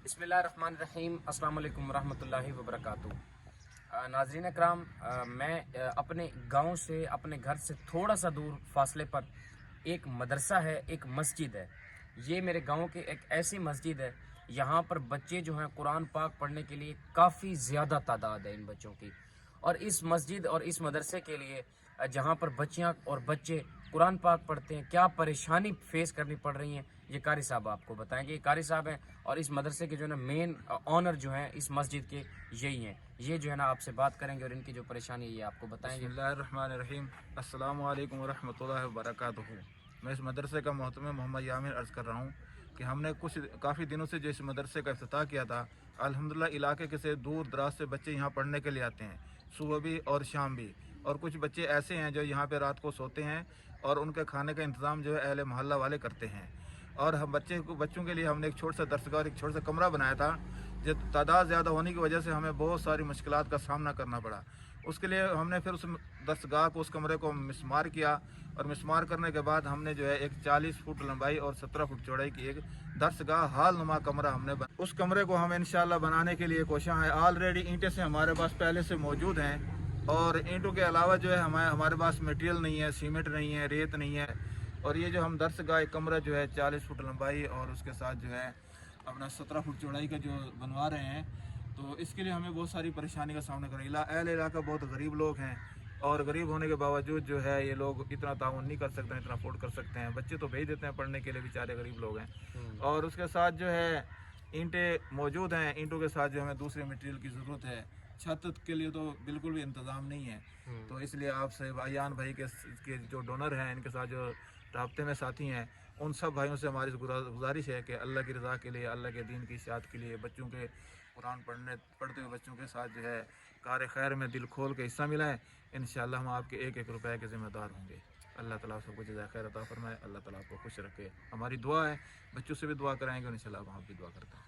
بسم اللہ الرحمن الرحیم۔ السلام علیکم ورحمۃ اللہ وبرکاتہ۔ ناظرین اکرام، میں اپنے گاؤں سے، اپنے گھر سے تھوڑا سا دور فاصلے پر ایک مدرسہ ہے، ایک مسجد ہے۔ یہ میرے گاؤں کے ایک ایسی مسجد ہے، یہاں پر بچے جو ہیں قرآن پاک پڑھنے کے لیے کافی زیادہ تعداد ہے ان بچوں کی، اور اس مسجد اور اس مدرسے کے لیے جہاں پر بچیاں اور بچے قرآن پاک پڑھتے ہیں، کیا پریشانی فیس کرنی پڑ رہی ہیں، یہ قاری صاحب آپ کو بتائیں گے۔ یہ قاری صاحب ہیں اور اس مدرسے کے جو ہے نا مین آنر جو ہیں اس مسجد کے یہی ہیں۔ یہ جو ہے نا آپ سے بات کریں گے اور ان کی جو پریشانی ہے یہ آپ کو بتائیں گے۔ بسم اللہ الرحمن الرحیم۔ السلام علیکم ورحمۃ اللہ وبرکاتہ۔ میں اس مدرسے کا محترم محمد یامر عرض کر رہا ہوں کہ ہم نے کافی دنوں سے جو اس مدرسے کا افتتاح کیا تھا، الحمدللہ علاقے کے سے دور دراز سے بچے یہاں پڑھنے کے لیے آتے ہیں، صبح بھی اور شام بھی، اور کچھ بچے ایسے ہیں جو یہاں پہ رات کو سوتے ہیں اور ان کے کھانے کا انتظام جو ہے اہل محلہ والے کرتے ہیں۔ اور ہم بچوں کے لیے ہم نے ایک چھوٹا سا درسگاہ اور ایک چھوٹا سا کمرہ بنایا تھا، جو تعداد زیادہ ہونے کی وجہ سے ہمیں بہت ساری مشکلات کا سامنا کرنا پڑا۔ اس کے لیے ہم نے پھر اس درسگاہ کو، اس کمرے کو مسمار کیا، اور مسمار کرنے کے بعد ہم نے جو ہے ایک 40 فٹ لمبائی اور 17 فٹ چوڑائی کی ایک درسگاہ ہال نما کمرہ ہم نے اس کمرے کو ہم انشاءاللہ بنانے کے لیے کوشاں ہیں۔ آلریڈی اینٹیں سے ہمارے پاس پہلے سے موجود ہیں، اور اینٹوں کے علاوہ جو ہے ہمارے پاس میٹیریل نہیں ہے، سیمنٹ نہیں ہے، ریت نہیں ہے۔ اور یہ جو ہم درسگاہ کمرہ جو ہے 40 فٹ لمبائی اور اس کے ساتھ جو ہے اپنا 17 فٹ چوڑائی کا جو بنوا رہے ہیں، تو اس کے لیے ہمیں بہت ساری پریشانی کا سامنا کرنا۔ اہل علاقہ بہت غریب لوگ ہیں، اور غریب ہونے کے باوجود جو ہے یہ لوگ اتنا تعاون نہیں کر سکتے ہیں، اتنا افورڈ کر سکتے ہیں۔ بچے تو بھیج دیتے ہیں پڑھنے کے لیے، بیچارے غریب لوگ ہیں۔ اور اس کے ساتھ جو ہے اینٹیں موجود ہیں، اینٹوں کے ساتھ جو ہمیں دوسرے مٹیریل کی ضرورت ہے۔ چھت کے لیے تو بالکل بھی انتظام نہیں ہے، تو اس لیے آپ سے ایان بھائی کے جو ڈونر ہیں، ان کے ساتھ جو رابطے میں ساتھی ہیں، ان سب بھائیوں سے ہماری گزارش ہے کہ اللہ کی رضا کے لیے، اللہ کے دین کی اشاعت کے لیے، بچوں کے قرآن پڑھتے ہوئے بچوں کے ساتھ جو ہے کار خیر میں دل کھول کے حصہ ملائیں۔ انشاءاللہ ہم آپ کے ایک ایک روپے کے ذمہ دار ہوں گے۔ اللہ تعالیٰ آپ سب کو جزائے خیر عطا فرمائے، اللہ تعالیٰ آپ کو خوش رکھے۔ ہماری دعا ہے، بچوں سے بھی دعا کرائیں گے، اور انشاءاللہ ہم بھی دعا کرتے ہیں۔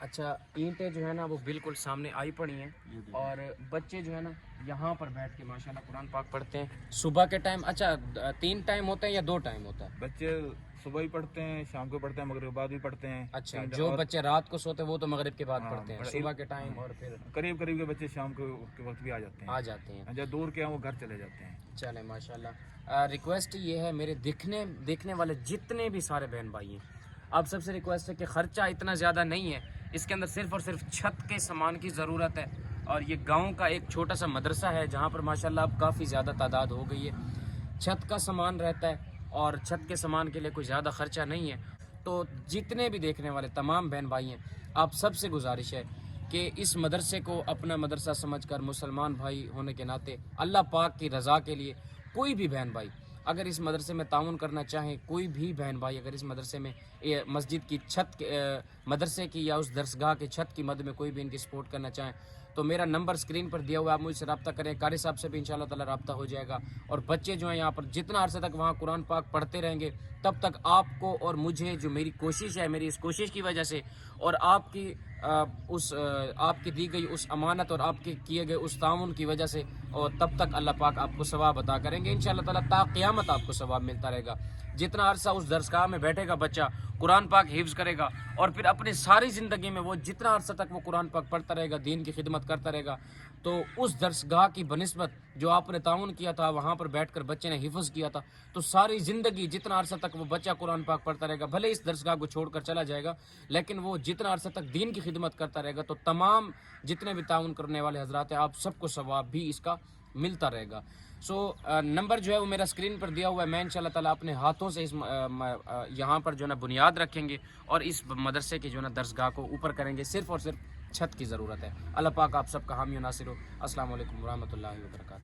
اچھا، اینٹیں جو ہے نا وہ بالکل سامنے آئی پڑی ہیں، اور بچے جو ہے نا یہاں پر بیٹھ کے ماشاءاللہ قرآن پاک پڑھتے ہیں صبح کے ٹائم۔ اچھا، 3 ٹائم ہوتا ہے یا 2 ٹائم ہوتا ہے؟ بچے صبح ہی پڑھتے ہیں، شام کو پڑھتے ہیں، مغرب کے بعد بھی پڑھتے ہیں۔ اچھا، جو بچے رات کو سوتے ہیں وہ تو مغرب کے بعد پڑھتے ہیں، صبح کے ٹائم اور پھر قریب کے بچے شام کے وقت بھی آ جاتے ہیں، جو دور کے ہیں وہ گھر چلے جاتے ہیں۔ چلے ماشاءاللہ۔ ریکویسٹ یہ ہے میرے دیکھنے والے جتنے بھی سارے بہن بھائی ہیں، اب سب سے ریکویسٹ ہے کہ خرچہ اتنا زیادہ نہیں ہے، اس کے اندر صرف اور صرف چھت کے سامان کی ضرورت ہے، اور یہ گاؤں کا ایک چھوٹا سا مدرسہ ہے جہاں پر ماشاءاللہ اب کافی زیادہ تعداد ہو گئی ہے۔ چھت کا سامان رہتا ہے، اور چھت کے سامان کے لیے کوئی زیادہ خرچہ نہیں ہے۔ تو جتنے بھی دیکھنے والے تمام بہن بھائی ہیں، آپ سب سے گزارش ہے کہ اس مدرسے کو اپنا مدرسہ سمجھ کر، مسلمان بھائی ہونے کے ناطے، اللہ پاک کی رضا کے لیے، کوئی بھی بہن بھائی اگر اس مدرسے میں تعاون کرنا چاہیں، کوئی بھی بہن بھائی اگر اس مدرسے میں مسجد کی چھت مدرسے کی یا اس درسگاہ کی چھت کی مد میں کوئی بھی ان کی سپورٹ کرنا چاہیں، تو میرا نمبر سکرین پر دیا ہوا ہے، آپ مجھ سے رابطہ کریں۔ قاری صاحب سے بھی انشاءاللہ تعالی رابطہ ہو جائے گا، اور بچے جو ہیں یہاں پر جتنا عرصے تک وہاں قرآن پاک پڑھتے رہیں گے، تب تک آپ کو اور مجھے، جو میری کوشش ہے، میری اس کوشش کی وجہ سے، اور آپ کی دی گئی اس امانت اور آپ کے کیے گئے اس تعاون کی وجہ سے، اور تب تک اللہ پاک آپ کو ثواب عطا کریں گے انشاءاللہ تعالی۔ تا قیامت آپ کو ثواب ملتا رہے گا۔ جتنا عرصہ اس درسگاہ میں بیٹھے گا بچہ، قرآن پاک حفظ کرے گا، اور پھر اپنی ساری زندگی میں وہ جتنا عرصہ تک وہ قرآن پاک پڑھتا رہے گا، دین کی خدمت کرتا رہے گا، تو اس درسگاہ کی بنسبت جو آپ نے تعاون کیا تھا، وہاں پر بیٹھ کر بچے نے حفظ کیا تھا، تو ساری زندگی جتنا عرصہ تک وہ بچہ قرآن پاک پڑھتا رہے گا، بھلے اس درسگاہ کو چھوڑ کر چلا جائے گا، لیکن وہ جتنا عرصہ تک دین کی خدمت کرتا رہے گا، تو تمام جتنے بھی تعاون کرنے والے حضرات ہیں، آپ سب کو ثواب بھی اس کا ملتا رہے گا۔ نمبر جو ہے وہ میرا اسکرین پر دیا ہوا ہے۔ میں انشاءاللہ تعالی اپنے ہاتھوں سے یہاں پر جو ہے نا بنیاد رکھیں گے، اور اس مدرسے کی جو ہے نا درسگاہ کو اوپر کریں گے، صرف اور صرف چھت کی ضرورت ہے۔ اللہ پاک آپ سب کا حامی و ناصر ہو۔ السلام علیکم ورحمۃ اللہ وبرکاتہ۔